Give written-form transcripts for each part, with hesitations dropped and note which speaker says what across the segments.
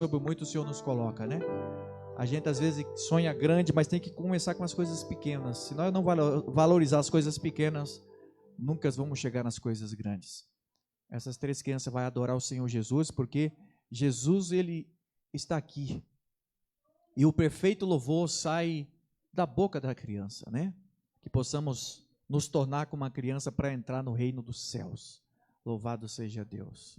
Speaker 1: sobre muito o Senhor nos coloca, né? A gente às vezes sonha grande, mas tem que começar com as coisas pequenas. Se nós não valorizar as coisas pequenas, nunca vamos chegar nas coisas grandes. Essas 3 crianças vão adorar o Senhor Jesus, porque Jesus, Ele está aqui. E o perfeito louvor sai da boca da criança, né? Que possamos nos tornar como uma criança para entrar no reino dos céus. Louvado seja Deus.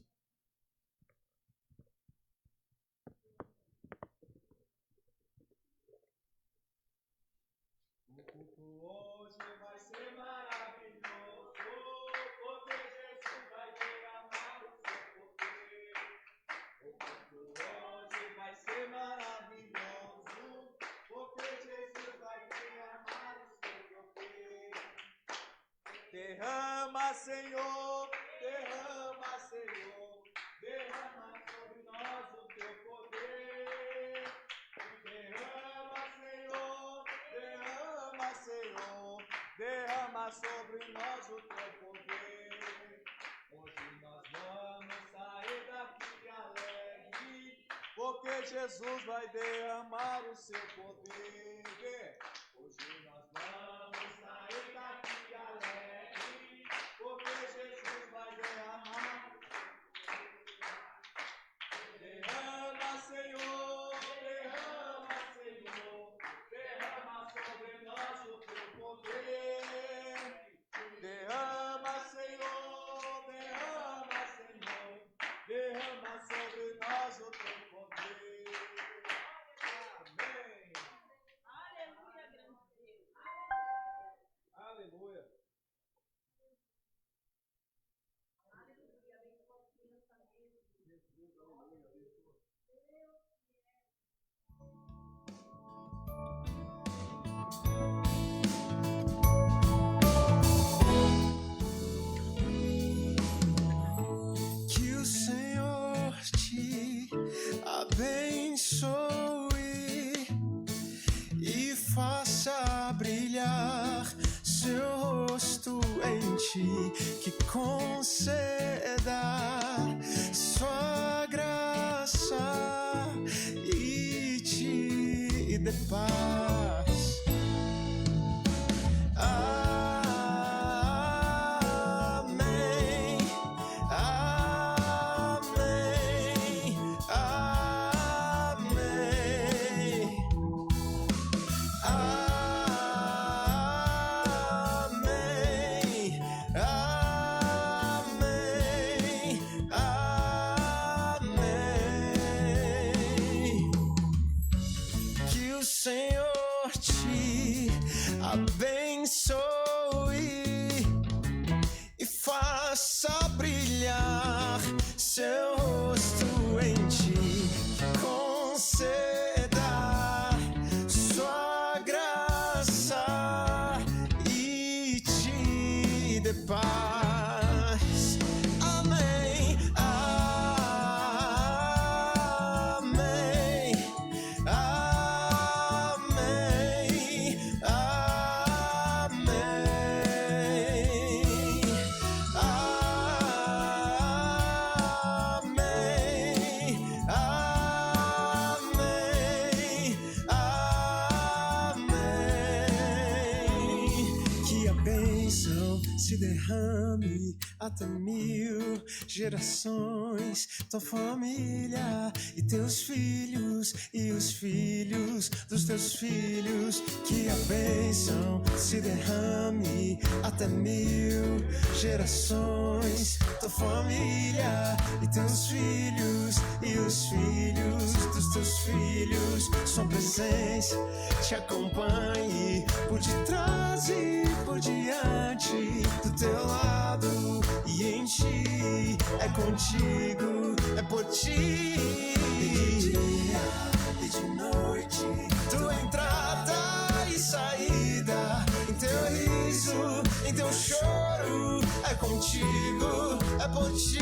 Speaker 2: Derrama, Senhor, derrama, Senhor, derrama sobre nós o teu poder. Derrama, Senhor, derrama, Senhor, derrama sobre nós o teu poder. Hoje nós vamos sair daqui alegre, porque Jesus vai derramar o seu poder. Hoje nós vamos sair daqui alegre, porque Jesus vai derramar. Derrama, Senhor, derrama, Senhor, derrama sobre nós o teu poder. Derrama, Senhor, derrama, Senhor, derrama sobre nós o teu poder. Amém.
Speaker 3: Aleluia, grande Deus.
Speaker 2: Aleluia.
Speaker 4: Que o Senhor te abençoe e faça brilhar seu rosto em ti, que conceda sua graça e te dê paz. Amém, amém, amém, amém, amém, amém. Que o Senhor te abençoe e faça brilhar seu rosto em ti, que conceda sua graça e te dê paz. Amém, amém, amém, amém, amém. Que a bênção se derrame até 1000 gerações, tua família e teus filhos e os filhos dos teus filhos. Que a bênção se derrame até 1000 gerações, tua família e teus filhos e os filhos dos teus filhos. Sua presença te acompanhe por detrás e por diante, do teu lado e em ti. É contigo, é por ti. E de dia e de noite, tua entrada e saída, em teu riso, em teu choro, é contigo, é por ti.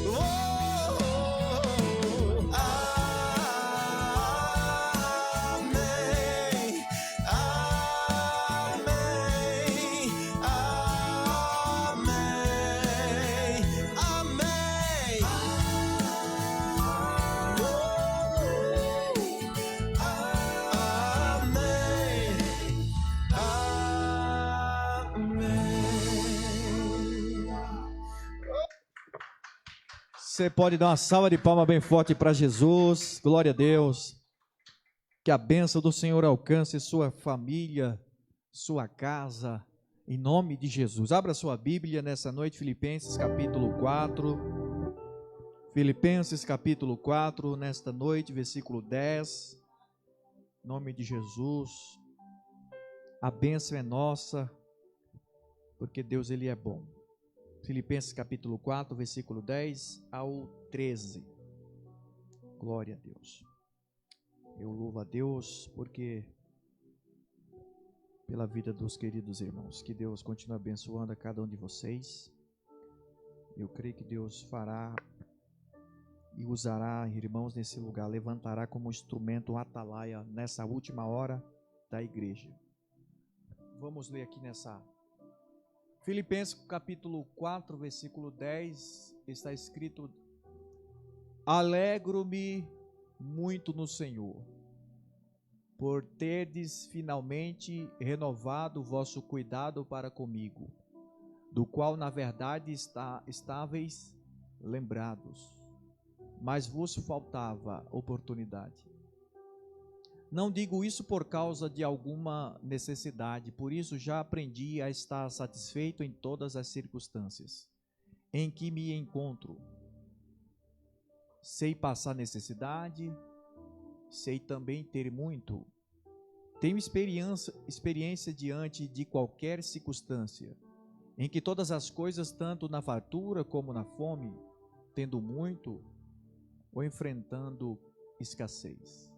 Speaker 4: Oh, oh, oh. Amém, amém, amém, amém.
Speaker 1: Você pode dar uma salva de palmas bem forte para Jesus. Glória a Deus. Que a bênção do Senhor alcance sua família, sua casa, em nome de Jesus. Abra sua Bíblia nessa noite, Filipenses capítulo 4. Filipenses capítulo 4, nesta noite, versículo 10. Em nome de Jesus. A bênção é nossa, porque Deus, Ele é bom. Filipenses capítulo 4, versículo 10 ao 13. Glória a Deus. Eu louvo a Deus porque pela vida dos queridos irmãos. Que Deus continue abençoando a cada um de vocês. Eu creio que Deus fará e usará, irmãos, nesse lugar, levantará como instrumento um atalaia nessa última hora da igreja. Vamos ler aqui nessa Filipenses capítulo 4, versículo 10, está escrito: alegro-me muito no Senhor, por terdes finalmente renovado o vosso cuidado para comigo, do qual na verdade estáveis lembrados, mas vos faltava oportunidade. Não digo isso por causa de alguma necessidade, por isso já aprendi a estar satisfeito em todas as circunstâncias em que me encontro. Sei passar necessidade, sei também ter muito. Tenho experiência diante de qualquer circunstância, em que todas as coisas, tanto na fartura como na fome, tendo muito ou enfrentando escassez.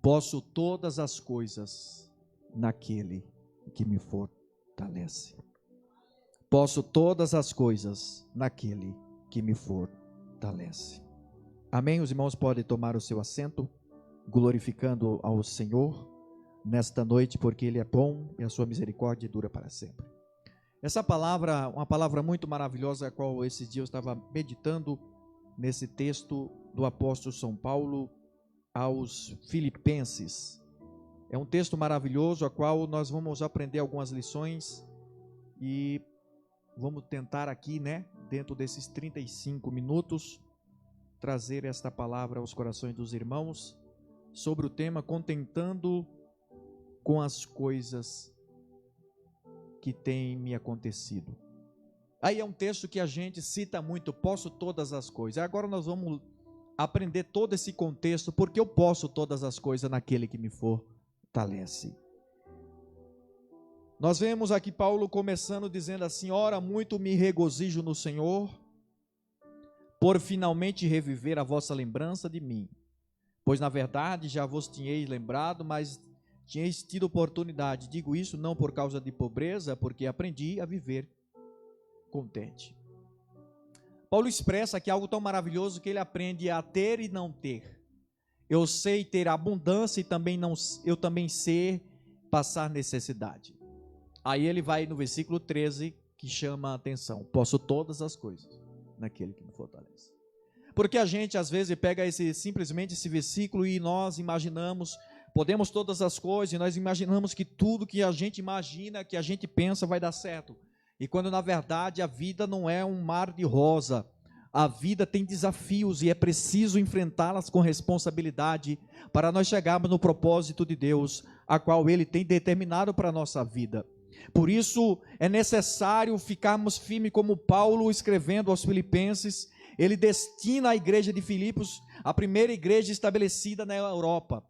Speaker 1: Posso todas as coisas naquele que me fortalece. Posso todas as coisas naquele que me fortalece. Amém? Os irmãos podem tomar o seu assento, glorificando ao Senhor nesta noite, porque Ele é bom e a sua misericórdia dura para sempre. Essa palavra, uma palavra muito maravilhosa, a qual esse dia eu estava meditando nesse texto do apóstolo São Paulo aos Filipenses. É um texto maravilhoso, a qual nós vamos aprender algumas lições e vamos tentar aqui, dentro desses 35 minutos, trazer esta palavra aos corações dos irmãos, sobre o tema contentando com as coisas que têm me acontecido. Aí é um texto que a gente cita muito, posso todas as coisas. Agora nós vamos aprender todo esse contexto, porque eu posso todas as coisas naquele que me fortalece. Nós vemos aqui Paulo começando dizendo assim: ora, muito me regozijo no Senhor, por finalmente reviver a vossa lembrança de mim, pois na verdade já vos tinhais lembrado, mas tinhais tido oportunidade. Digo isso não por causa de pobreza, porque aprendi a viver contente. Paulo expressa aqui algo tão maravilhoso que ele aprende a ter e não ter. Eu sei ter abundância e eu também sei passar necessidade. Aí ele vai no versículo 13, que chama a atenção: posso todas as coisas naquele que me fortalece. Porque a gente às vezes pega simplesmente esse versículo e nós imaginamos, podemos todas as coisas, e nós imaginamos que tudo que a gente imagina, que a gente pensa vai dar certo. E quando na verdade a vida não é um mar de rosa, a vida tem desafios e é preciso enfrentá-las com responsabilidade para nós chegarmos no propósito de Deus, a qual Ele tem determinado para a nossa vida. Por isso é necessário ficarmos firmes como Paulo escrevendo aos Filipenses. Ele destina a igreja de Filipos, a primeira igreja estabelecida na Europa.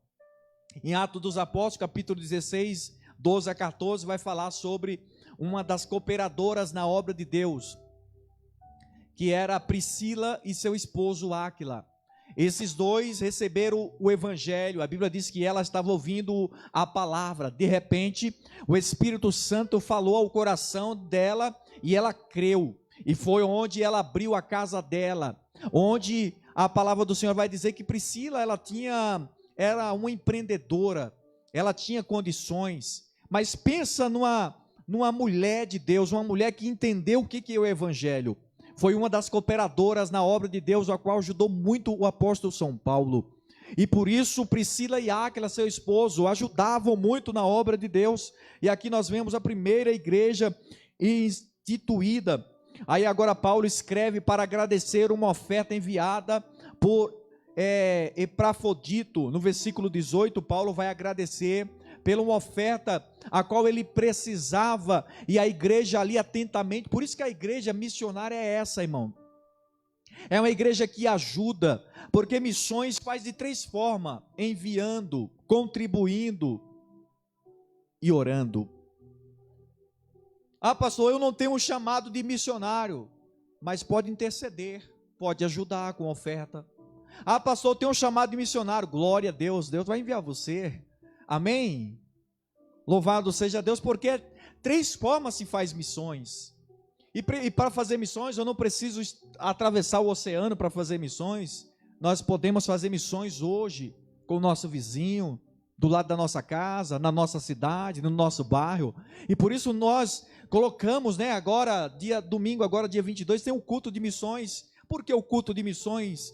Speaker 1: Em Atos dos Apóstolos, capítulo 16, 12 a 14, vai falar sobre uma das cooperadoras na obra de Deus, que era Priscila e seu esposo Áquila. Esses dois receberam o evangelho. A Bíblia diz que ela estava ouvindo a palavra. De repente, o Espírito Santo falou ao coração dela e ela creu. E foi onde ela abriu a casa dela, onde a palavra do Senhor vai dizer que Priscila, era uma empreendedora, ela tinha condições. Mas pensa numa mulher de Deus, uma mulher que entendeu o que é o evangelho. Foi uma das cooperadoras na obra de Deus, a qual ajudou muito o apóstolo São Paulo. E por isso Priscila e Áquila, seu esposo, ajudavam muito na obra de Deus. E aqui nós vemos a primeira igreja instituída. Aí agora Paulo escreve para agradecer uma oferta enviada por Epafrodito. No versículo 18, Paulo vai agradecer pela uma oferta a qual ele precisava, e a igreja ali atentamente. Por isso que a igreja missionária é essa, irmão. É uma igreja que ajuda, porque missões faz de 3 formas: enviando, contribuindo e orando. Ah, pastor, eu não tenho um chamado de missionário, mas pode interceder, pode ajudar com oferta. Ah, pastor, eu tenho um chamado de missionário. Glória a Deus, Deus vai enviar você. Amém? Louvado seja Deus, porque 3 formas se faz missões. E para fazer missões, eu não preciso atravessar o oceano para fazer missões. Nós podemos fazer missões hoje com o nosso vizinho, do lado da nossa casa, na nossa cidade, no nosso bairro. E por isso nós colocamos, agora, domingo, agora dia 22, tem um culto de missões. Por que o culto de missões?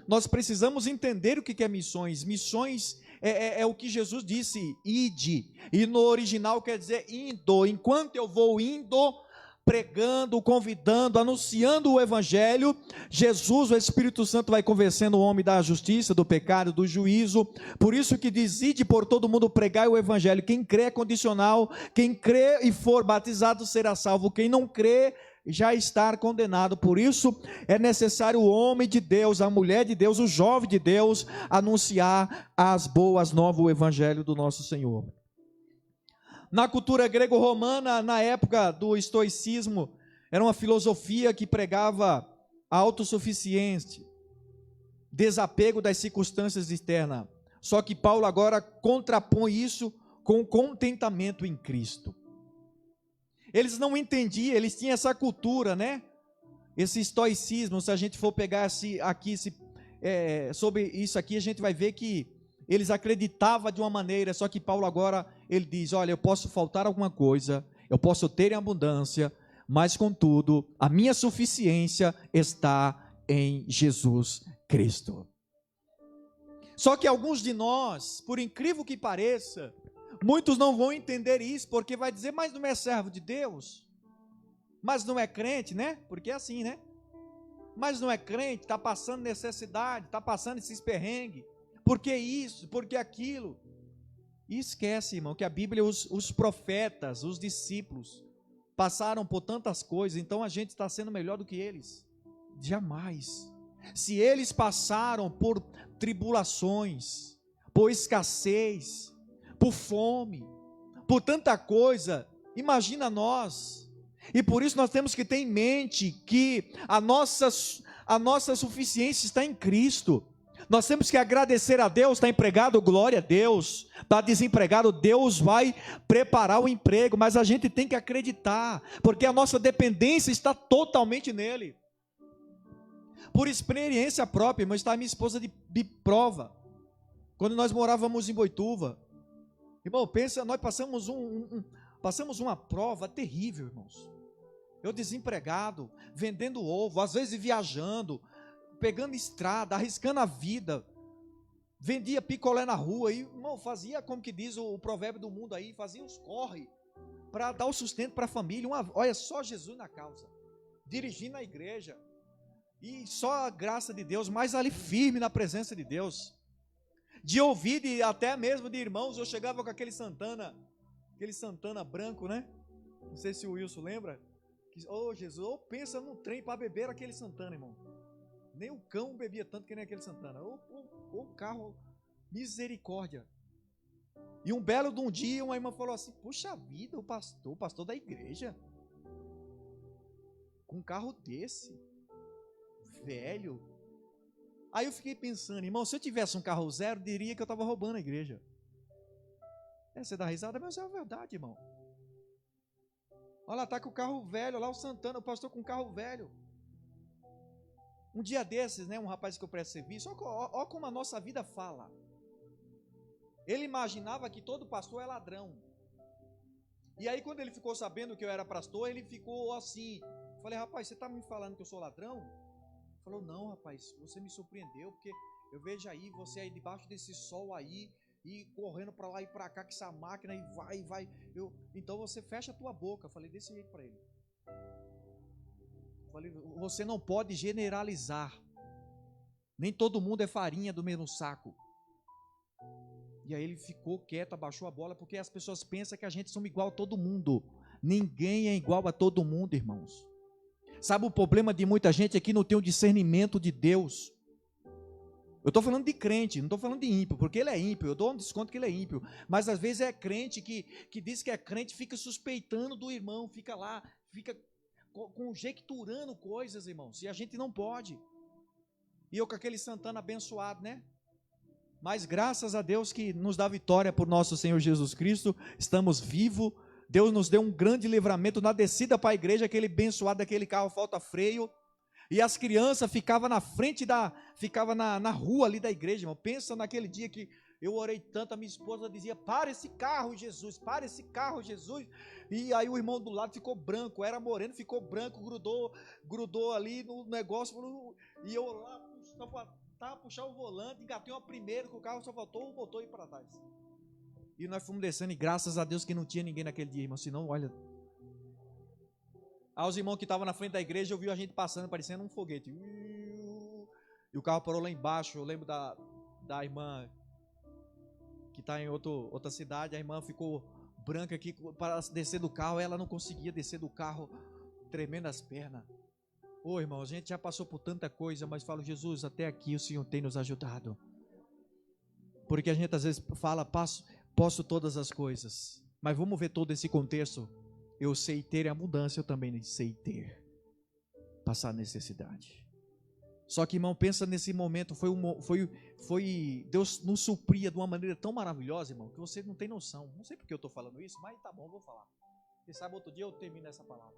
Speaker 1: Nós precisamos entender o que é missões. Missões é o que Jesus disse, ide. E no original quer dizer indo. Enquanto eu vou indo, pregando, convidando, anunciando o evangelho, Jesus, o Espírito Santo, vai convencendo o homem da justiça, do pecado, do juízo. Por isso que diz: ide por todo mundo pregar o evangelho. Quem crê é condicional, quem crê e for batizado será salvo, quem não crê já está condenado. Por isso é necessário o homem de Deus, a mulher de Deus, o jovem de Deus anunciar as boas novas, o evangelho do nosso Senhor. Na cultura grego-romana, na época do estoicismo, era uma filosofia que pregava a autossuficiência, desapego das circunstâncias externas. Só que Paulo agora contrapõe isso com contentamento em Cristo. Eles não entendiam, eles tinham essa cultura, esse estoicismo. Se a gente for pegar sobre isso aqui, a gente vai ver que eles acreditavam de uma maneira, só que Paulo agora, ele diz: olha, eu posso faltar alguma coisa, eu posso ter em abundância, mas contudo, a minha suficiência está em Jesus Cristo. Só que alguns de nós, por incrível que pareça, muitos não vão entender isso, porque vai dizer: mas não é servo de Deus, mas não é crente, porque é assim, mas não é crente, está passando necessidade, está passando esses perrengues, por que isso, por que aquilo? E esquece, irmão, que a Bíblia, os profetas, os discípulos, passaram por tantas coisas, então a gente está sendo melhor do que eles? Jamais. Se eles passaram por tribulações, por escassez, por fome, por tanta coisa, imagina nós. E por isso nós temos que ter em mente que a nossa suficiência está em Cristo. Nós temos que agradecer a Deus. Está empregado, glória a Deus. Está desempregado, Deus vai preparar o emprego, mas a gente tem que acreditar, porque a nossa dependência está totalmente nele. Por experiência própria, irmão, está a minha esposa de prova. Quando nós morávamos em Boituva, irmão, pensa, nós passamos uma prova terrível, irmãos. Eu desempregado, vendendo ovo, às vezes viajando, pegando estrada, arriscando a vida, vendia picolé na rua, e, irmão, fazia, como que diz o provérbio do mundo aí, fazia os corre, para dar o sustento para a família. Olha só, Jesus na causa, dirigindo a igreja, e só a graça de Deus, mas ali firme na presença de Deus, de ouvir, até mesmo de irmãos. Eu chegava com aquele Santana branco, não sei se o Wilson lembra, Jesus, pensa num trem para beber aquele Santana, irmão. Nem o cão bebia tanto que nem aquele Santana. O carro, misericórdia. E um belo de um dia, uma irmã falou assim: puxa vida, o pastor da igreja, com um carro desse, velho. Aí eu fiquei pensando, irmão, se eu tivesse um carro zero, diria que eu estava roubando a igreja. Você dá risada, mas é a verdade, irmão. Olha lá, tá com o carro velho, olha lá o Santana, o pastor com um carro velho. Um dia desses, um rapaz que eu presto serviço, olha como a nossa vida fala. Ele imaginava que todo pastor é ladrão. E aí quando ele ficou sabendo que eu era pastor, ele ficou assim. Falei: rapaz, você está me falando que eu sou ladrão? Ele falou: não, rapaz, você me surpreendeu, porque eu vejo aí, você aí debaixo desse sol aí, e correndo para lá e para cá com essa máquina, e vai. Então você fecha a tua boca. Eu falei desse jeito para ele. falei, você não pode generalizar. Nem todo mundo é farinha do mesmo saco. E aí ele ficou quieto, abaixou a bola, porque as pessoas pensam que a gente somos igual a todo mundo. Ninguém é igual a todo mundo, irmãos. Sabe o problema de muita gente é que não tem o discernimento de Deus. Eu estou falando de crente, não estou falando de ímpio, porque ele é ímpio, eu dou um desconto que ele é ímpio. Mas às vezes é crente que diz que é crente, fica suspeitando do irmão, fica lá, fica conjecturando coisas, irmãos, e a gente não pode. E eu com aquele Santana abençoado, né? Mas graças a Deus que nos dá vitória por nosso Senhor Jesus Cristo, estamos vivos. Deus nos deu um grande livramento na descida para a igreja, aquele abençoado daquele carro, falta freio. E as crianças ficavam na frente ficava na rua ali da igreja, irmão. Pensa naquele dia que eu orei tanto, a minha esposa dizia, para esse carro, Jesus, para esse carro, Jesus. E aí o irmão do lado ficou branco, era moreno, ficou branco, grudou ali no negócio, e eu lá, só puxar o volante, engatei uma primeira, que o carro só faltou o motor ir para trás. E nós fomos descendo, e graças a Deus que não tinha ninguém naquele dia, irmão, senão, olha... Aí os irmãos que estavam na frente da igreja, eu vi a gente passando, parecendo um foguete. E o carro parou lá embaixo. Eu lembro da irmã que está em outra cidade. A irmã ficou branca aqui para descer do carro. Ela não conseguia descer do carro, tremendo as pernas. Ô irmão, a gente já passou por tanta coisa, mas falo, Jesus, até aqui o Senhor tem nos ajudado. Porque a gente às vezes fala, posso todas as coisas. Mas vamos ver todo esse contexto. Eu sei ter a mudança, eu também sei ter, passar necessidade. Só que, irmão, pensa nesse momento, Deus nos supria de uma maneira tão maravilhosa, irmão, que você não tem noção. Não sei porque eu estou falando isso, mas tá bom, vou falar. Quem sabe outro dia eu termino essa palavra.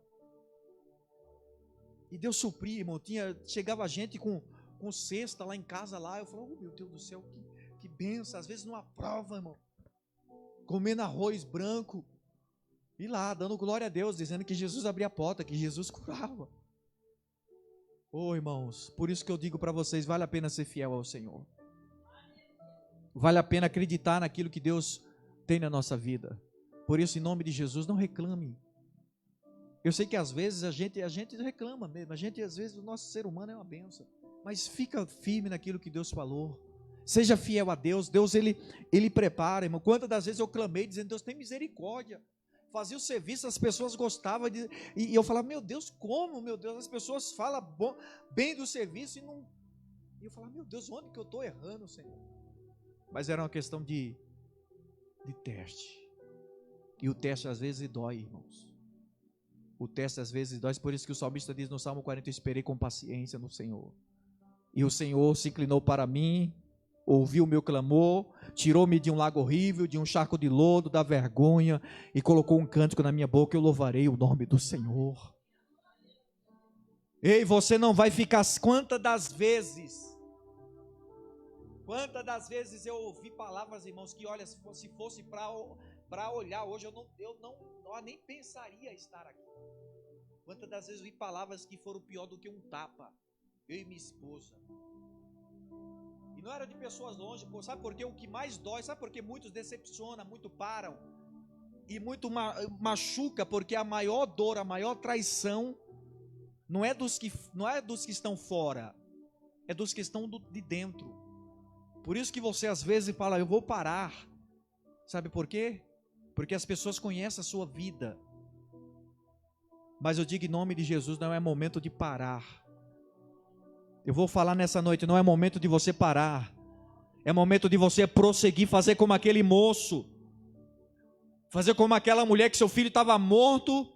Speaker 1: E Deus supria, irmão, chegava gente com cesta lá em casa, lá, eu falava, oh meu Deus do céu, que benção, às vezes numa prova, irmão, comendo arroz branco, e lá, dando glória a Deus, dizendo que Jesus abria a porta, que Jesus curava. Oh, irmãos, por isso que eu digo para vocês, vale a pena ser fiel ao Senhor. Vale a pena acreditar naquilo que Deus tem na nossa vida. Por isso, em nome de Jesus, não reclame. Eu sei que às vezes a gente reclama mesmo, às vezes o nosso ser humano é uma bênção. Mas fica firme naquilo que Deus falou. Seja fiel a Deus. Deus, Ele prepara, irmão. Quantas das vezes eu clamei dizendo, Deus tem misericórdia. Fazia o serviço, as pessoas gostavam, e eu falava, meu Deus, como, meu Deus, as pessoas falam bem do serviço, e eu falava, meu Deus, onde que eu estou errando, Senhor? Mas era uma questão de teste, e o teste às vezes dói, irmãos, o teste às vezes dói, por isso que o salmista diz no Salmo 40, eu esperei com paciência no Senhor, e o Senhor se inclinou para mim, ouviu o meu clamor, tirou-me de um lago horrível, de um charco de lodo, da vergonha, e colocou um cântico na minha boca, eu louvarei o nome do Senhor. Ei, você não vai ficar, quantas das vezes eu ouvi palavras, irmãos, que olha, se fosse para olhar hoje, eu nem pensaria estar aqui. Quantas das vezes eu vi palavras que foram pior do que um tapa, eu e minha esposa. E não era de pessoas longe, sabe por quê? O que mais dói, sabe por quê? Muitos decepcionam, muito param, e muito machuca, porque a maior dor, a maior traição, não é dos que estão fora, é dos que estão de dentro. Por isso que você às vezes fala, eu vou parar, sabe por quê? Porque as pessoas conhecem a sua vida, mas eu digo em nome de Jesus, não é momento de parar. Eu vou falar nessa noite, não é momento de você parar, é momento de você prosseguir, fazer como aquele moço, fazer como aquela mulher que seu filho estava morto,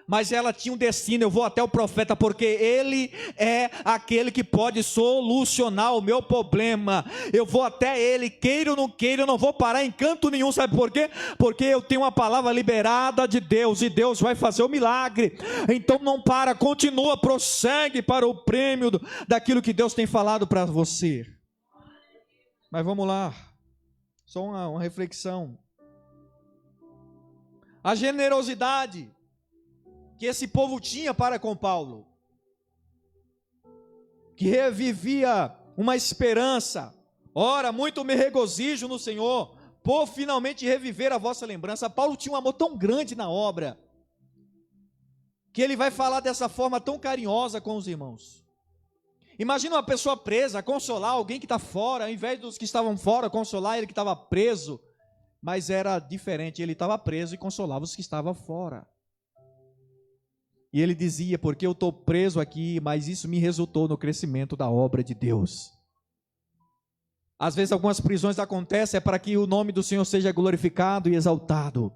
Speaker 1: mas ela tinha um destino. Eu vou até o profeta, porque ele é aquele que pode solucionar o meu problema. Eu vou até ele, queira ou não queira, eu não vou parar em canto nenhum. Sabe por quê? Porque eu tenho uma palavra liberada de Deus, e Deus vai fazer o milagre. Então não para, continua, prossegue para o prêmio daquilo que Deus tem falado para você. Mas vamos lá, só uma reflexão. A generosidade que esse povo tinha para com Paulo, que revivia uma esperança. Ora, muito me regozijo no Senhor, por finalmente reviver a vossa lembrança. Paulo tinha um amor tão grande na obra, que ele vai falar dessa forma tão carinhosa com os irmãos. Imagina uma pessoa presa, consolar alguém que está fora, ao invés dos que estavam fora, consolar ele que estava preso. Mas era diferente, ele estava preso e consolava os que estavam fora. E ele dizia, porque eu estou preso aqui, mas isso me resultou no crescimento da obra de Deus. Às vezes algumas prisões acontecem para que o nome do Senhor seja glorificado e exaltado.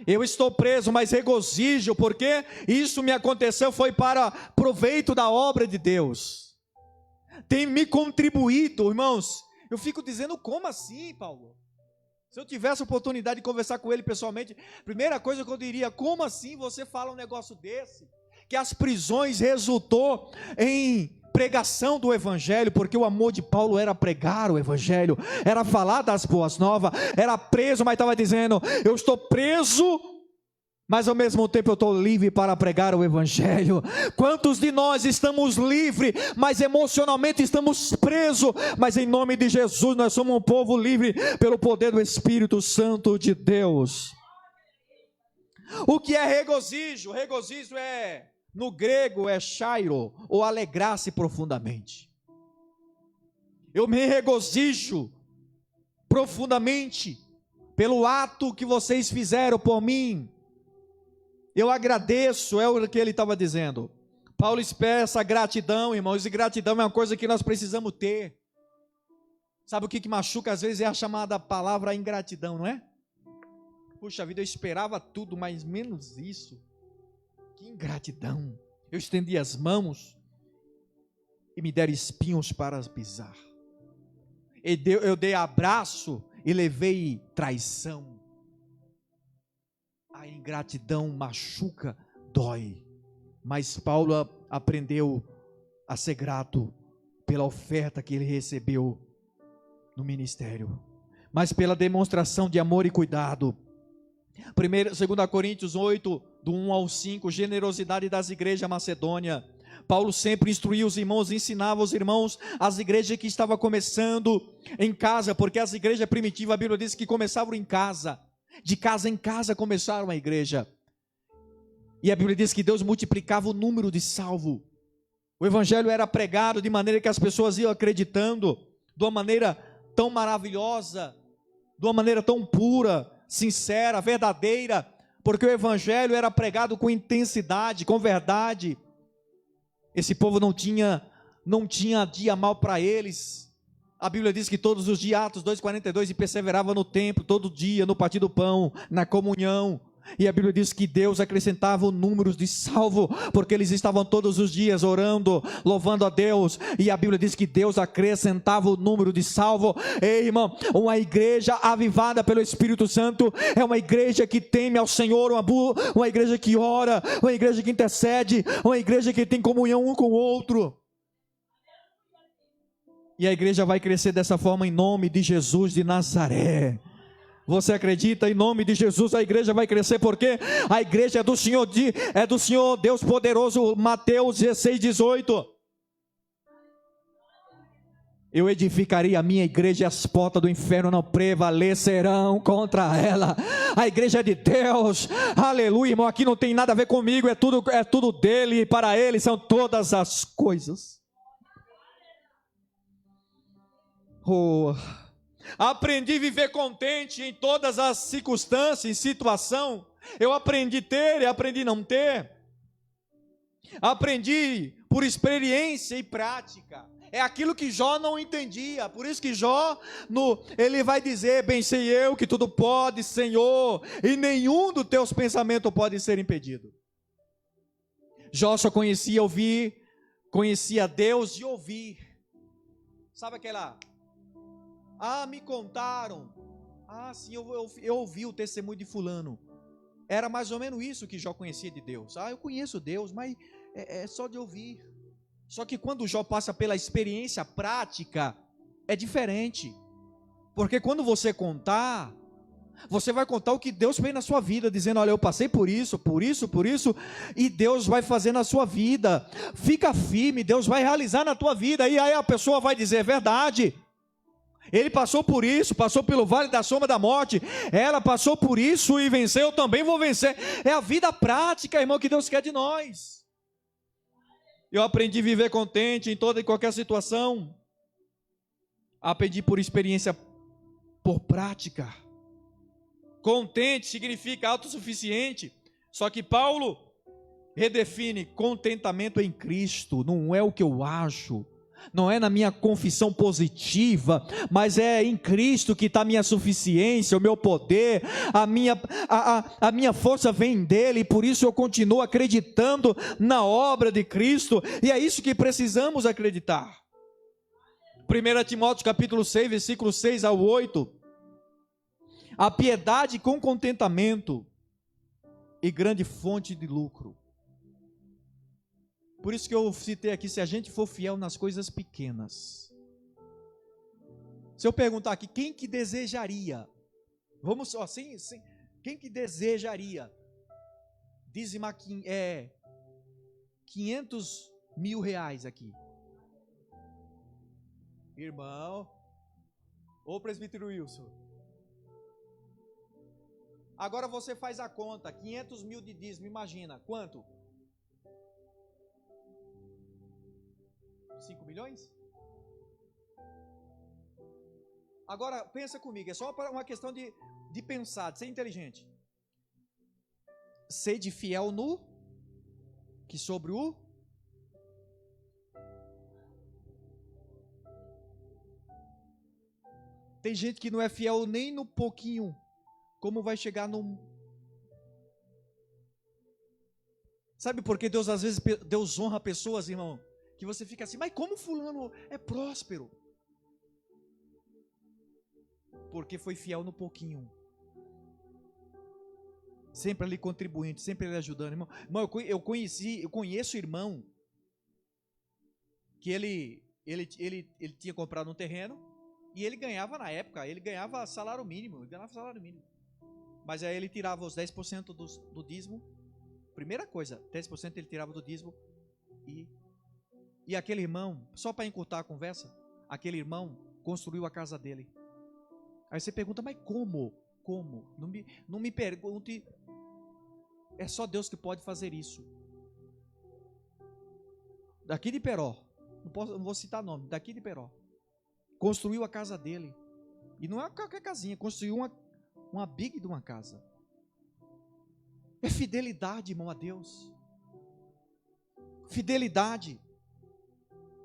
Speaker 1: Eu estou preso, mas regozijo, porque isso me aconteceu, foi para proveito da obra de Deus. Tem me contribuído, irmãos. Eu fico dizendo, como assim, Paulo? Se eu tivesse a oportunidade de conversar com ele pessoalmente, primeira coisa que eu diria, como assim você fala um negócio desse? Que as prisões resultou em pregação do Evangelho, porque o amor de Paulo era pregar o Evangelho, era falar das boas novas, era preso, mas estava dizendo, eu estou preso, mas ao mesmo tempo eu estou livre para pregar o Evangelho. Quantos de nós estamos livres, mas emocionalmente estamos presos, mas em nome de Jesus nós somos um povo livre pelo poder do Espírito Santo de Deus. O que é regozijo? Regozijo no grego é chairo, ou alegrar-se profundamente. Eu me regozijo profundamente pelo ato que vocês fizeram por mim. Eu agradeço, é o que ele estava dizendo. Paulo expressa gratidão, irmãos, e gratidão é uma coisa que nós precisamos ter. Sabe o que machuca às vezes é a chamada palavra ingratidão, não é? Puxa vida, eu esperava tudo, mas menos isso. Que ingratidão. Eu estendi as mãos e me deram espinhos para pisar. Eu dei abraço e levei traição. A ingratidão machuca, dói. Mas Paulo aprendeu a ser grato pela oferta que ele recebeu no ministério, mas pela demonstração de amor e cuidado. 2 Coríntios 8, do 1 ao 5, generosidade das igrejas Macedônia. Paulo sempre instruía os irmãos, ensinava os irmãos, as igrejas que estavam começando em casa, porque as igrejas primitivas, a Bíblia diz que começavam em casa, de casa em casa começaram a igreja, e a Bíblia diz que Deus multiplicava o número de salvos. O evangelho era pregado de maneira que as pessoas iam acreditando, de uma maneira tão maravilhosa, de uma maneira tão pura, sincera, verdadeira, porque o evangelho era pregado com intensidade, com verdade. Esse povo não tinha dia mal para eles. A Bíblia diz que todos os dias, Atos 2,42, e perseverava no templo, todo dia, no partir do pão, na comunhão. E a Bíblia diz que Deus acrescentava o número de salvo, porque eles estavam todos os dias orando, louvando a Deus, e a Bíblia diz que Deus acrescentava o número de salvo. Ei, irmão, uma igreja avivada pelo Espírito Santo é uma igreja que teme ao Senhor, uma igreja que ora, uma igreja que intercede, uma igreja que tem comunhão um com o outro. E a igreja vai crescer dessa forma em nome de Jesus de Nazaré. Você acredita? Em nome de Jesus a igreja vai crescer, porque a igreja é do Senhor Deus poderoso. Mateus 16, 18. Eu edificarei a minha igreja e as portas do inferno não prevalecerão contra ela. A igreja é de Deus, aleluia, irmão. Aqui não tem nada a ver comigo, é tudo dele, e para ele são todas as coisas. Aprendi a viver contente em todas as circunstâncias e situação. Eu aprendi a ter e aprendi a não ter. Aprendi por experiência e prática. É aquilo que Jó não entendia. Por isso que Jó, ele vai dizer, bem sei eu que tudo pode, Senhor, e nenhum dos teus pensamentos pode ser impedido. Jó só conhecia ouvir, conhecia Deus de ouvir. Sabe aquela... me contaram. Sim, eu ouvi o testemunho de fulano. Era mais ou menos isso que Jó conhecia de Deus. Eu conheço Deus, mas é só de ouvir. Só que quando Jó passa pela experiência prática, é diferente. Porque quando você contar, você vai contar o que Deus fez na sua vida, dizendo, olha, eu passei por isso, e Deus vai fazer na sua vida. Fica firme, Deus vai realizar na tua vida. E aí a pessoa vai dizer, é verdade. Ele passou por isso, passou pelo vale da sombra da morte. Ela passou por isso e venceu, eu também vou vencer. É a vida prática, irmão, que Deus quer de nós. Eu aprendi a viver contente em toda e qualquer situação. Aprendi por experiência, por prática. Contente significa autossuficiente. Só que Paulo redefine contentamento em Cristo. Não é o que eu acho, não é na minha confissão positiva, mas é em Cristo que está a minha suficiência, o meu poder, a minha força vem dele, e por isso eu continuo acreditando na obra de Cristo, e é isso que precisamos acreditar. 1 Timóteo capítulo 6, versículo 6 ao 8, a piedade com contentamento e grande fonte de lucro. Por isso que eu citei aqui, se a gente for fiel nas coisas pequenas. Se eu perguntar aqui, quem que desejaria? Vamos só, quem que desejaria dizimar 500 mil reais aqui? Irmão, ô presbítero Wilson. Agora você faz a conta, 500 mil de dízimo, imagina, quanto? 5 milhões? Agora, pensa comigo, é só uma questão de pensar, de ser inteligente. Sede fiel no que sobre o tem gente que não é fiel nem no pouquinho, como vai chegar no... Sabe por que Deus às vezes Deus honra pessoas, irmão? Que você fica assim, mas como fulano é próspero? Porque foi fiel no pouquinho. Sempre ali contribuindo, sempre ali ajudando. Irmão, eu conheço irmão que ele tinha comprado um terreno e ele ganhava na época, ele ganhava salário mínimo, Mas aí ele tirava os 10% do dízimo. Primeira coisa, 10% ele tirava do dízimo e aquele irmão, só para encurtar a conversa, aquele irmão construiu a casa dele. Aí você pergunta, mas como? Como? Não me pergunte, é só Deus que pode fazer isso. Daqui de Peró, não vou citar nome, daqui de Peró, construiu a casa dele. E não é qualquer casinha, construiu uma big de uma casa. É fidelidade, irmão, a Deus. Fidelidade.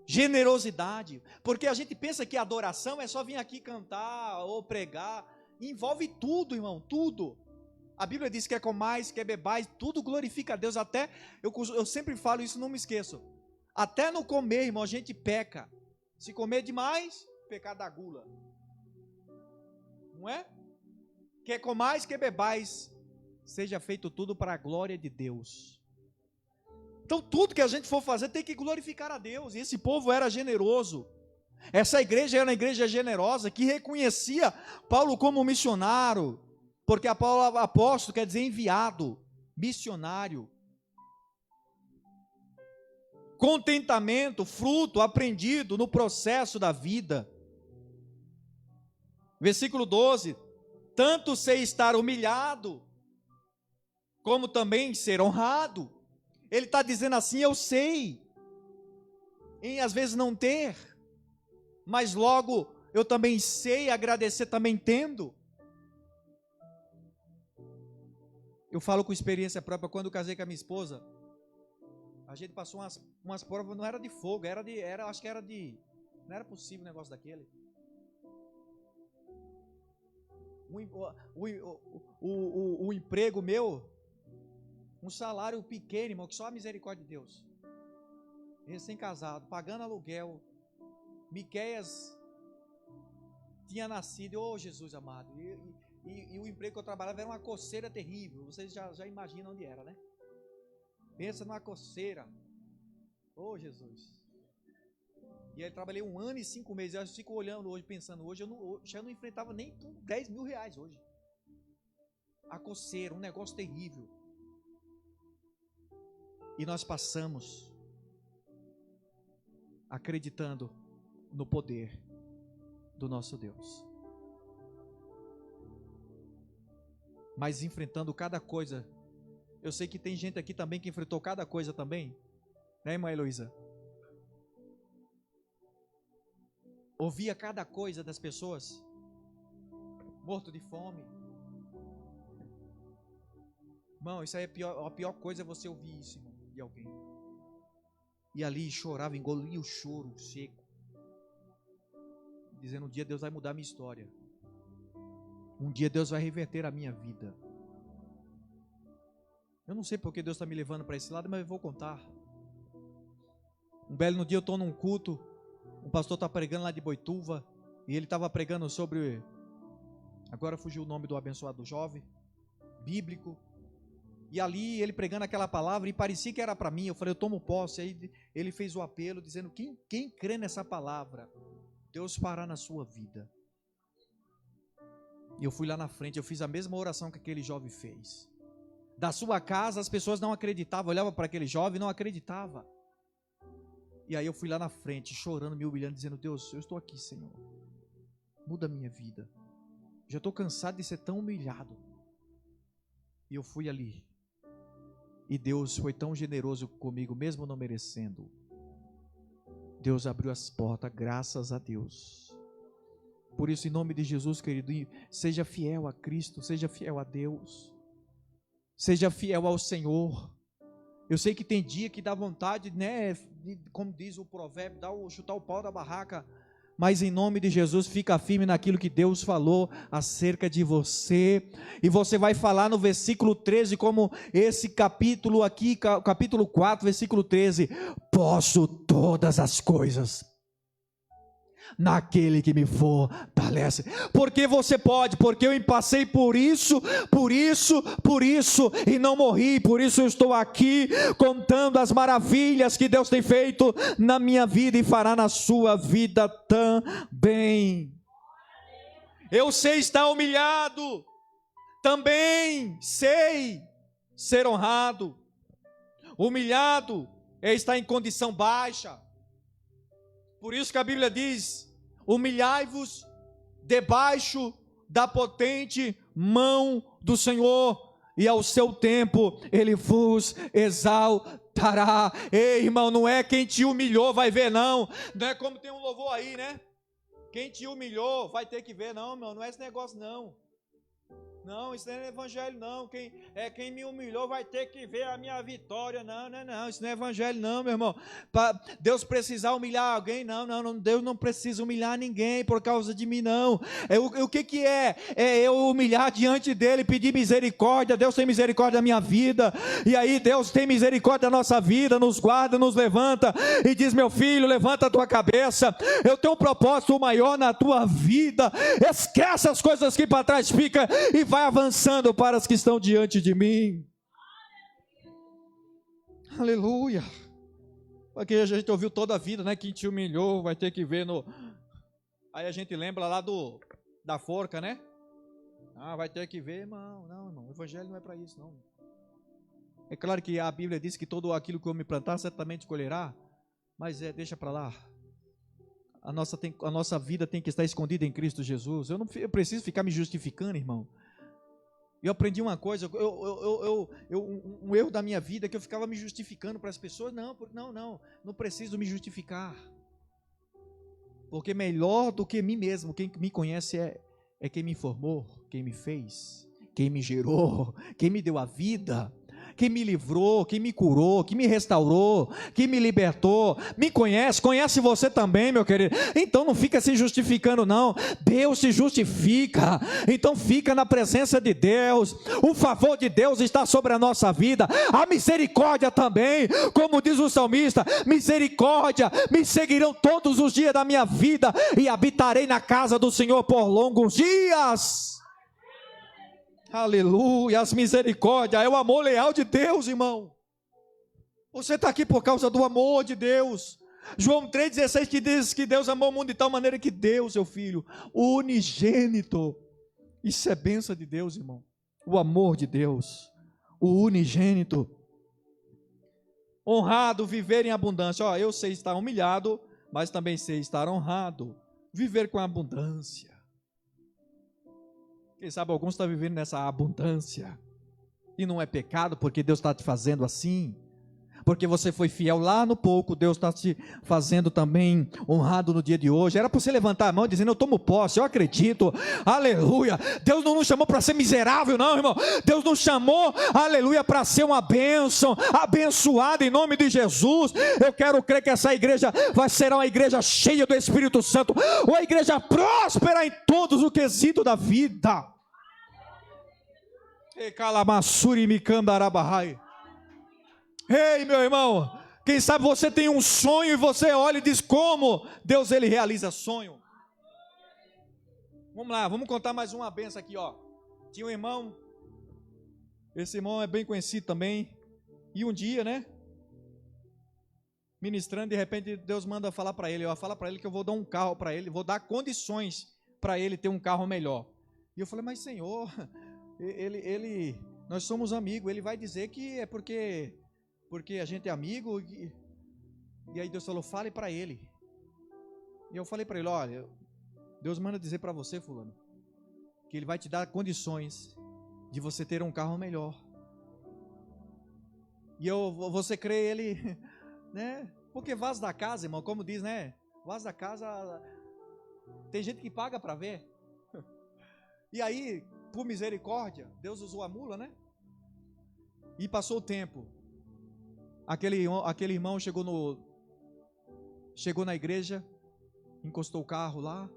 Speaker 1: Generosidade, porque a gente pensa que adoração é só vir aqui cantar ou pregar, envolve tudo, irmão, tudo. A Bíblia diz que comais, quer bebais, tudo glorifica a Deus, até, eu sempre falo isso, não me esqueço, até no comer, irmão, a gente peca, se comer demais, pecado da gula, não é? Quer comais, quer bebais, seja feito tudo para a glória de Deus. Então tudo que a gente for fazer tem que glorificar a Deus. E esse povo era generoso. Essa igreja era uma igreja generosa que reconhecia Paulo como missionário, porque a palavra apóstolo quer dizer enviado, missionário. Contentamento, fruto aprendido no processo da vida. Versículo 12: tanto sei estar humilhado, como também ser honrado. Ele está dizendo assim, eu sei, em às vezes não ter, mas logo eu também sei agradecer também tendo. Eu falo com experiência própria, quando eu casei com a minha esposa, a gente passou umas provas, não era de fogo, acho que era de, não era possível um negócio daquele. O emprego meu, um salário pequeno, irmão, que só a misericórdia de Deus. Recém-casado, pagando aluguel. Miqueias tinha nascido, oh Jesus amado. E o emprego que eu trabalhava era uma coceira terrível. Vocês já imaginam onde era, né? Pensa numa coceira. Oh Jesus. E aí eu trabalhei 1 ano e 5 meses. Eu fico olhando hoje, pensando, hoje eu já não enfrentava nem 10 mil reais hoje. A coceira, um negócio terrível. E nós passamos acreditando no poder do nosso Deus. Mas enfrentando cada coisa, eu sei que tem gente aqui também que enfrentou cada coisa também, né, irmã Heloísa? Ouvia cada coisa das pessoas, morto de fome. Irmão, isso aí é a pior coisa é você ouvir isso, irmão, de alguém. E ali chorava, engolia o choro seco, dizendo: um dia Deus vai mudar a minha história. Um dia Deus vai reverter a minha vida. Eu não sei porque Deus está me levando para esse lado, mas eu vou contar. Um belo dia eu estou num culto, um pastor está pregando lá de Boituva, e ele estava pregando sobre, agora fugiu o nome do abençoado jovem, bíblico, e ali ele pregando aquela palavra, e parecia que era para mim. Eu falei: eu tomo posse. Aí ele fez o apelo, dizendo: quem crê nessa palavra, Deus fará na sua vida. E eu fui lá na frente, eu fiz a mesma oração que aquele jovem fez. Da sua casa as pessoas não acreditavam, olhavam para aquele jovem e não acreditavam. E aí eu fui lá na frente, chorando, me humilhando, dizendo: Deus, eu estou aqui, Senhor, muda a minha vida. Já estou cansado de ser tão humilhado. E eu fui ali. E Deus foi tão generoso comigo, mesmo não merecendo. Deus abriu as portas, graças a Deus. Por isso, em nome de Jesus, querido, seja fiel a Cristo, seja fiel a Deus, seja fiel ao Senhor. Eu sei que tem dia que dá vontade, né, como diz o provérbio, chutar o pau da barraca, mas em nome de Jesus, fica firme naquilo que Deus falou acerca de você, e você vai falar no versículo 13, como esse capítulo aqui, capítulo 4, versículo 13, posso todas as coisas naquele que me fortalece. Porque você pode, porque eu passei por isso, e não morri. Por isso eu estou aqui contando as maravilhas que Deus tem feito na minha vida e fará na sua vida também. Eu sei estar humilhado, também sei ser honrado. Humilhado é estar em condição baixa. Por isso que a Bíblia diz: humilhai-vos debaixo da potente mão do Senhor, e ao seu tempo Ele vos exaltará. Ei, irmão, não é quem te humilhou vai ver, não. Não é como tem um louvor aí, né? Quem te humilhou vai ter que ver. Não, meu, não é esse negócio, não. Não, isso não é evangelho, não. Quem me humilhou vai ter que ver a minha vitória. Não, isso não é evangelho, não, meu irmão. Para Deus precisar humilhar alguém, não, Deus não precisa humilhar ninguém por causa de mim, não. O que é? É eu humilhar diante dele, pedir misericórdia. Deus tem misericórdia da minha vida, e aí Deus tem misericórdia da nossa vida, nos guarda, nos levanta e diz: meu filho, levanta a tua cabeça, eu tenho um propósito maior na tua vida. Esquece as coisas que para trás ficam e vai avançando para as que estão diante de mim. Aleluia. Porque a gente ouviu toda a vida, né? Quem te humilhou vai ter que ver no... Aí a gente lembra lá da forca, né? Vai ter que ver, irmão. Não, irmão, o evangelho não é para isso, não. É claro que a Bíblia diz que todo aquilo que eu me plantar certamente colherá, mas deixa para lá. A nossa vida tem que estar escondida em Cristo Jesus. Eu preciso ficar me justificando, irmão. Eu aprendi uma coisa, um erro da minha vida, que eu ficava me justificando para as pessoas. Não preciso me justificar. Porque melhor do que mim mesmo, quem me conhece é quem me formou, quem me fez, quem me gerou, quem me deu a vida, quem me livrou, quem me curou, quem me restaurou, quem me libertou, me conhece você também, meu querido. Então não fica se justificando, não. Deus se justifica. Então fica na presença de Deus. O favor de Deus está sobre a nossa vida, a misericórdia também, como diz o salmista: misericórdia me seguirão todos os dias da minha vida, e habitarei na casa do Senhor por longos dias. Aleluia, as misericórdias, é o amor leal de Deus, irmão. Você está aqui por causa do amor de Deus. João 3,16 que diz que Deus amou o mundo de tal maneira que deu seu Filho unigênito. Isso é bênção de Deus, irmão. O amor de Deus, o unigênito. Honrado, viver em abundância. Eu sei estar humilhado, mas também sei estar honrado. Viver com abundância. Quem sabe alguns estão vivendo nessa abundância. E não é pecado, porque Deus está te fazendo assim. Porque você foi fiel lá no pouco, Deus está te fazendo também honrado no dia de hoje. Era para você levantar a mão dizendo: eu tomo posse, eu acredito, aleluia. Deus não nos chamou para ser miserável, não, irmão. Deus nos chamou, aleluia, para ser uma bênção, abençoada em nome de Jesus. Eu quero crer que essa igreja vai ser uma igreja cheia do Espírito Santo, uma igreja próspera em todos os quesitos da vida. E calamassuri me candarabahai. Ei, meu irmão, quem sabe você tem um sonho e você olha e diz: como Deus ele realiza sonho. Vamos lá, vamos contar mais uma benção aqui, ó. Tinha um irmão, esse irmão é bem conhecido também, e um dia, né, ministrando, de repente Deus manda falar para ele: ó, fala para ele que eu vou dar um carro para ele, vou dar condições para ele ter um carro melhor. E eu falei: mas Senhor, nós somos amigos, ele vai dizer que é porque a gente é amigo. E aí Deus falou: fale para ele. E eu falei para ele: olha, Deus manda dizer para você, fulano, que ele vai te dar condições de você ter um carro melhor. E você crê ele, né? Porque vaso da casa, irmão, como diz, né? Vaso da casa, tem gente que paga para ver. E aí, por misericórdia, Deus usou a mula, né? E passou o tempo. Aquele irmão chegou na igreja, encostou o carro lá.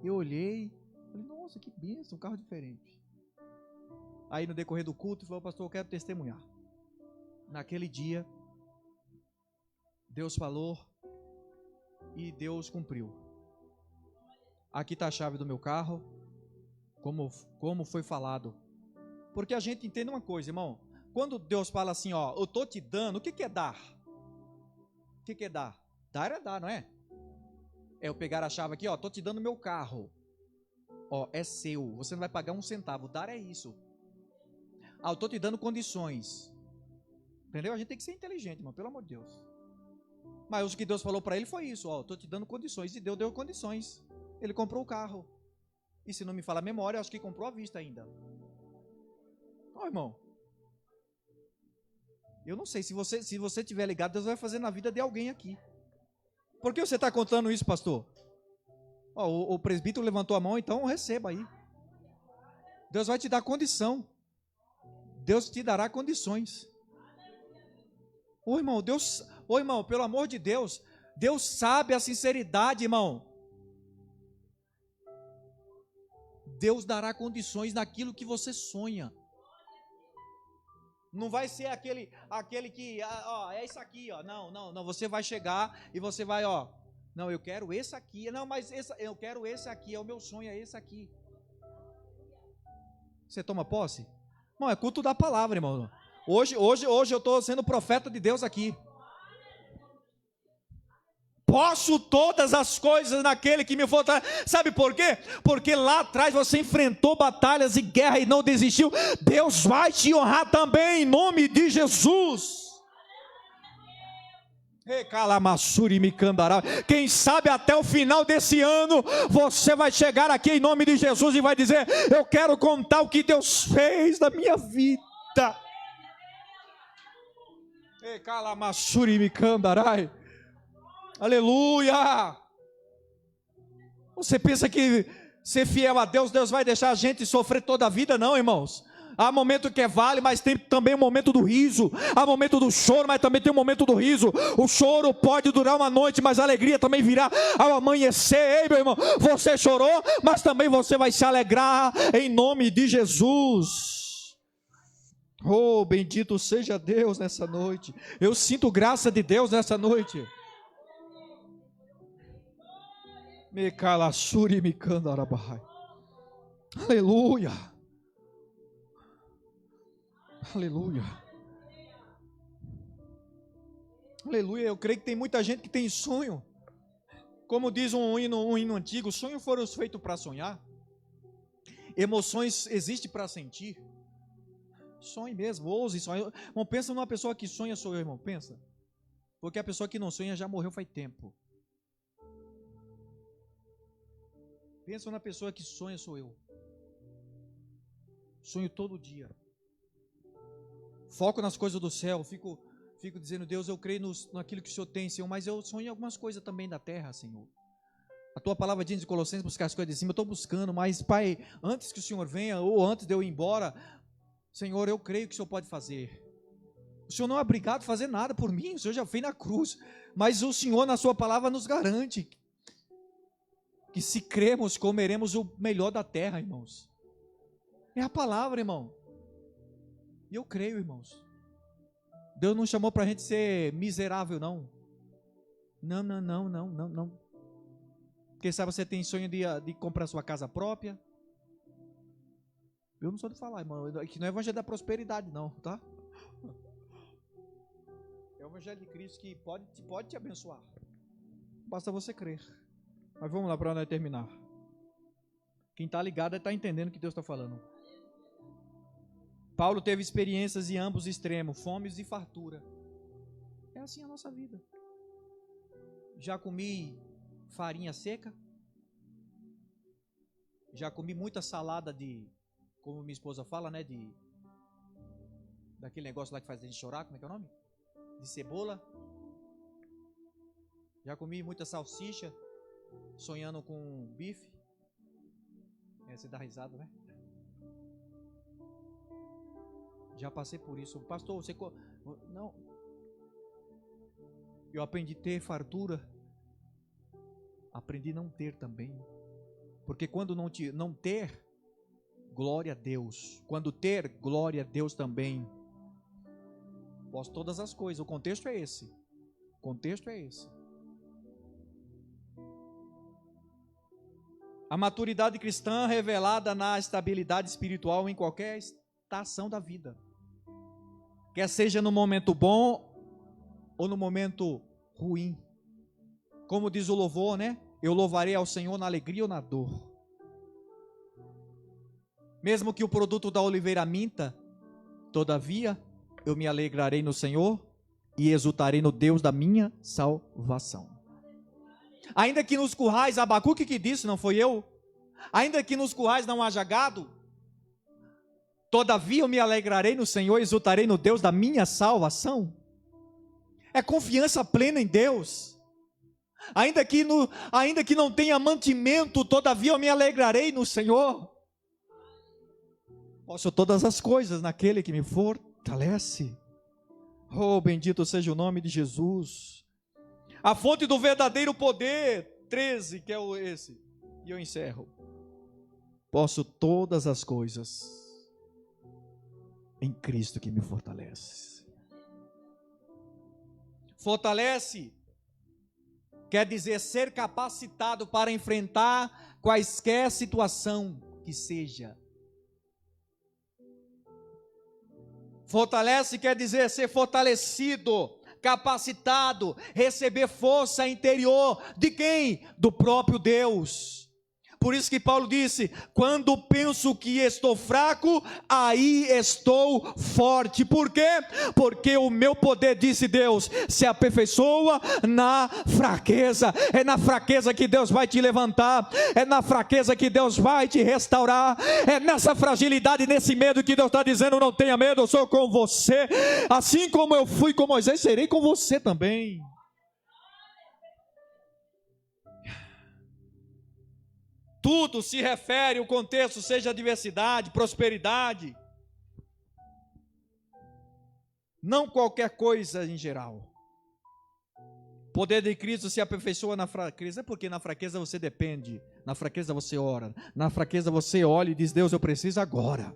Speaker 1: Eu olhei, falei: nossa, que bênção, um carro diferente. Aí no decorrer do culto, falou: pastor, eu quero testemunhar. Naquele dia, Deus falou e Deus cumpriu. Aqui está a chave do meu carro, como foi falado. Porque a gente entende uma coisa, irmão. Quando Deus fala assim: ó, eu estou te dando, o que é dar? O que é dar? Dar é dar, não é? É eu pegar a chave aqui, ó, estou te dando meu carro. Ó, é seu, você não vai pagar um centavo. Dar é isso. Ah, eu estou te dando condições. Entendeu? A gente tem que ser inteligente, irmão, pelo amor de Deus. Mas o que Deus falou para ele foi isso: ó, estou te dando condições. E Deus deu condições. Ele comprou o carro. E se não me fala a memória, eu acho que comprou à vista ainda. Ó, irmão, eu não sei, se você tiver ligado, Deus vai fazer na vida de alguém aqui. Por que você está contando isso, pastor? Ó, o presbítero levantou a mão, então receba aí. Deus vai te dar condição. Deus te dará condições. Ô irmão, pelo amor de Deus, Deus sabe a sinceridade, irmão. Deus dará condições naquilo que você sonha. Não vai ser aquele que, ó, é isso aqui, ó. Não, você vai chegar e você vai, ó, não, eu quero esse aqui. Não, mas eu quero esse aqui, é o meu sonho, é esse aqui. Você toma posse? Não, é culto da palavra, irmão. Hoje eu estou sendo profeta de Deus aqui. Posso todas as coisas naquele que me fortalece. Sabe por quê? Porque lá atrás você enfrentou batalhas e guerra e não desistiu. Deus vai te honrar também em nome de Jesus. Quem sabe até o final desse ano você vai chegar aqui em nome de Jesus e vai dizer: eu quero contar o que Deus fez na minha vida. Aleluia! Você pensa que ser fiel a Deus, Deus vai deixar a gente sofrer toda a vida? Não, irmãos. Há momento que vale, mas tem também o momento do riso. Há momento do choro, mas também tem o momento do riso. O choro pode durar uma noite, mas a alegria também virá ao amanhecer. Ei, meu irmão, você chorou, mas também você vai se alegrar em nome de Jesus. Oh, bendito seja Deus nessa noite. Eu sinto graça de Deus nessa noite. Me calassuri me candarabahai. Aleluia. Aleluia. Aleluia. Eu creio que tem muita gente que tem sonho. Como diz um hino antigo: sonhos foram feitos para sonhar. Emoções existem para sentir. Sonhe mesmo, ouse sonhar. Irmão, pensa numa pessoa que sonha, sou eu, irmão. Pensa. Porque a pessoa que não sonha já morreu faz tempo. Pensa na pessoa que sonha, sou eu. Sonho todo dia. Foco nas coisas do céu. Fico dizendo, Deus, eu creio naquilo que o Senhor tem, Senhor, mas eu sonho em algumas coisas também da terra, Senhor. A tua palavra diz em Colossenses, buscar as coisas de cima, eu estou buscando, mas Pai, antes que o Senhor venha, ou antes de eu ir embora, Senhor, eu creio que o Senhor pode fazer. O Senhor não é obrigado a fazer nada por mim, o Senhor já fez na cruz, mas o Senhor na sua palavra nos garante que se cremos, comeremos o melhor da terra, irmãos. É a palavra, irmão. E eu creio, irmãos. Deus não chamou para a gente ser miserável, não. Não. Quem sabe você tem sonho de comprar sua casa própria? Eu não sou de falar, irmão. Aqui não é evangelho da prosperidade, não, tá? É o evangelho de Cristo que pode te abençoar. Basta você crer. Mas vamos lá para nós terminar. Quem está ligado está entendendo o que Deus está falando. Paulo teve experiências em ambos extremos, fomes e fartura. É assim a nossa vida. Já comi farinha seca. Já comi muita salada como minha esposa fala, né, daquele negócio lá que faz a gente chorar, como é que é o nome? De cebola. Já comi muita salsicha, sonhando com bife. Você dá risada, né? Já passei por isso. Pastor, você... Não. Eu aprendi a ter fartura. Aprendi a não ter também. Porque quando não ter, glória a Deus. Quando ter, glória a Deus também. Posso todas as coisas. O contexto é esse. A maturidade cristã revelada na estabilidade espiritual em qualquer estação da vida. Quer seja no momento bom ou no momento ruim. Como diz o louvor, né? Eu louvarei ao Senhor na alegria ou na dor. Mesmo que o produto da oliveira minta, todavia eu me alegrarei no Senhor e exultarei no Deus da minha salvação. Ainda que nos currais, Abacuque que disse, não foi eu? Ainda que nos currais não haja gado, todavia eu me alegrarei no Senhor e exultarei no Deus da minha salvação. É confiança plena em Deus. Ainda que não tenha mantimento, todavia eu me alegrarei no Senhor. Posso todas as coisas naquele que me fortalece. Oh, bendito seja o nome de Jesus. A fonte do verdadeiro poder, 13, que é esse. E eu encerro. Posso todas as coisas em Cristo que me fortalece. Fortalece quer dizer ser capacitado para enfrentar quaisquer situação que seja. Fortalece quer dizer ser fortalecido, capacitado, receber força interior. De quem? Do próprio Deus. Por isso que Paulo disse, quando penso que estou fraco, aí estou forte. Por quê? Porque o meu poder, disse Deus, se aperfeiçoa na fraqueza. É na fraqueza que Deus vai te levantar. É na fraqueza que Deus vai te restaurar. É nessa fragilidade, nesse medo que Deus está dizendo, não tenha medo, eu sou com você. Assim como eu fui com Moisés, serei com você também. Tudo se refere, o contexto, seja diversidade, prosperidade. Não qualquer coisa em geral. O poder de Cristo se aperfeiçoa na fraqueza, porque na fraqueza você depende, na fraqueza você ora, na fraqueza você olha e diz, Deus, eu preciso agora.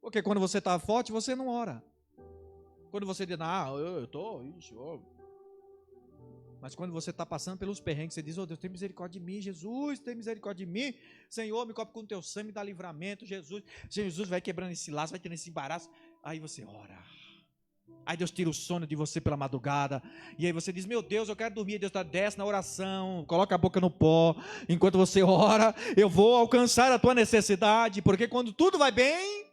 Speaker 1: Porque quando você está forte, você não ora. Quando você diz, eu estou, mas quando você está passando pelos perrengues, você diz, Deus, tem misericórdia de mim, Jesus, tem misericórdia de mim, Senhor, me cobre com o teu sangue, me dá livramento, Jesus vai quebrando esse laço, vai tendo esse embaraço, aí você ora, aí Deus tira o sono de você pela madrugada, e aí você diz, meu Deus, eu quero dormir, Deus desce na oração, coloca a boca no pó, enquanto você ora, eu vou alcançar a tua necessidade, porque quando tudo vai bem,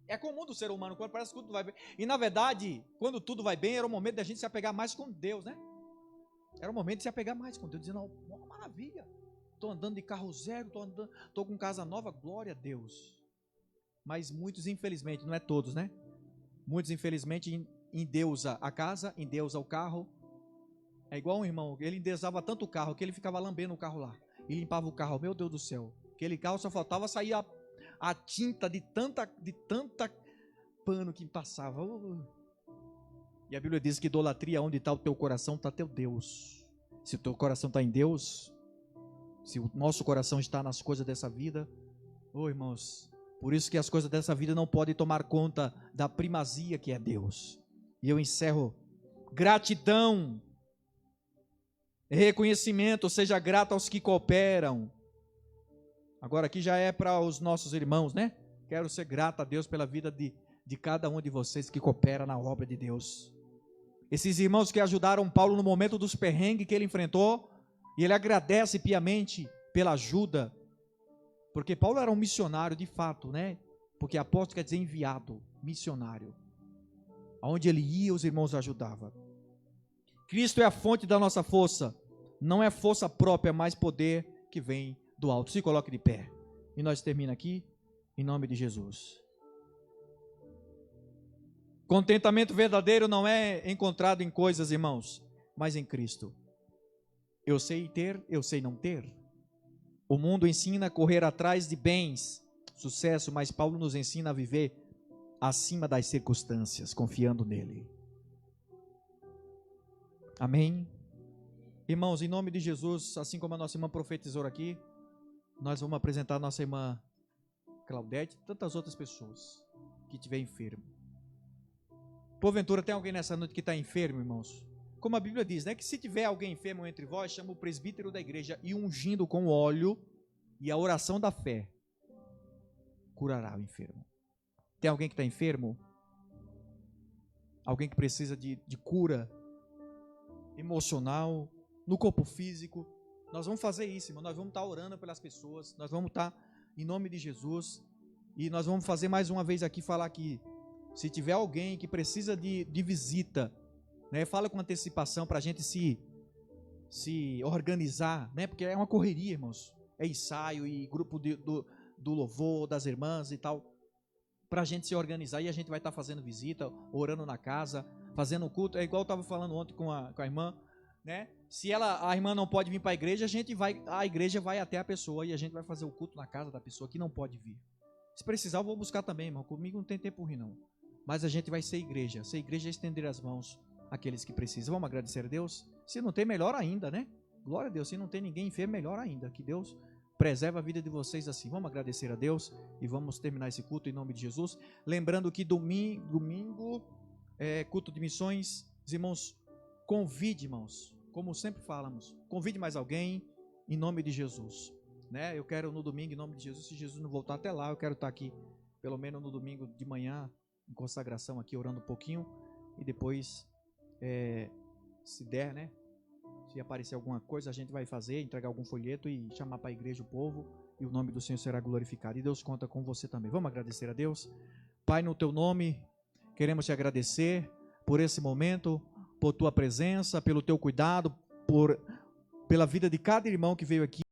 Speaker 1: é comum do ser humano, quando parece que tudo vai bem. E na verdade, quando tudo vai bem, era o momento da gente se apegar mais com Deus, né? Era o momento de se apegar mais com Deus, dizendo, maravilha. Estou andando de carro zero, estou com casa nova, glória a Deus. Mas muitos, infelizmente, não é todos, né? Muitos, infelizmente, endeusa a casa, endeusa o carro. É igual um irmão, ele endeusava tanto o carro que ele ficava lambendo o carro lá. E limpava o carro, meu Deus do céu. Aquele carro só faltava sair a tinta de tanta pano que passava. E a Bíblia diz que idolatria, onde está o teu coração, está teu Deus. Se o teu coração está em Deus, se o nosso coração está nas coisas dessa vida, irmãos, por isso que as coisas dessa vida não podem tomar conta da primazia que é Deus. E eu encerro. Gratidão, reconhecimento, seja grato aos que cooperam. Agora aqui já é para os nossos irmãos, né? Quero ser grato a Deus pela vida de cada um de vocês que coopera na obra de Deus. Esses irmãos que ajudaram Paulo no momento dos perrengues que ele enfrentou, e ele agradece piamente pela ajuda, porque Paulo era um missionário de fato, né? Porque apóstolo quer dizer enviado, missionário. Aonde ele ia, os irmãos ajudavam. Cristo é a fonte da nossa força, não é força própria, mas poder que vem do alto. Se coloque de pé. E nós terminamos aqui, em nome de Jesus. Contentamento verdadeiro não é encontrado em coisas, irmãos, mas em Cristo. Eu sei ter, eu sei não ter. O mundo ensina a correr atrás de bens, sucesso, mas Paulo nos ensina a viver acima das circunstâncias, confiando nele. Amém? Irmãos, em nome de Jesus, assim como a nossa irmã profetizou aqui, nós vamos apresentar a nossa irmã Claudete e tantas outras pessoas que estiver enfermo. Porventura tem alguém nessa noite que está enfermo, irmãos? Como a Bíblia diz, né? Que se tiver alguém enfermo entre vós, chama o presbítero da igreja e ungindo com óleo e a oração da fé, curará o enfermo. Tem alguém que está enfermo? Alguém que precisa de cura emocional, no corpo físico? Nós vamos fazer isso, irmão. Nós vamos estar orando pelas pessoas. Nós vamos estar em nome de Jesus. E nós vamos fazer mais uma vez aqui, falar que se tiver alguém que precisa de visita, né, fala com antecipação para a gente se organizar, né, porque é uma correria, irmãos. É ensaio e grupo do louvor, das irmãs e tal, para a gente se organizar. E a gente vai estar fazendo visita, orando na casa, fazendo culto. É igual eu estava falando ontem com a irmã, né? Se a irmã não pode vir para a igreja, a igreja vai até a pessoa e a gente vai fazer o culto na casa da pessoa que não pode vir. Se precisar, eu vou buscar também, irmão. Comigo não tem tempo ruim, não. Mas a gente vai ser igreja. Ser igreja é estender as mãos àqueles que precisam. Vamos agradecer a Deus? Se não tem, melhor ainda, né? Glória a Deus. Se não tem ninguém enfermo, melhor ainda. Que Deus preserve a vida de vocês assim. Vamos agradecer a Deus e vamos terminar esse culto em nome de Jesus. Lembrando que domingo é culto de missões. Os irmãos, convide, irmãos. Como sempre falamos, convide mais alguém em nome de Jesus, né? Eu quero no domingo, em nome de Jesus, se Jesus não voltar até lá, eu quero estar aqui, pelo menos no domingo de manhã, em consagração aqui, orando um pouquinho, e depois, se der, né? Se aparecer alguma coisa, a gente vai fazer, entregar algum folheto e chamar para a igreja o povo, e o nome do Senhor será glorificado. E Deus conta com você também. Vamos agradecer a Deus. Pai, no teu nome, queremos te agradecer por esse momento, por tua presença, pelo teu cuidado, pela vida de cada irmão que veio aqui.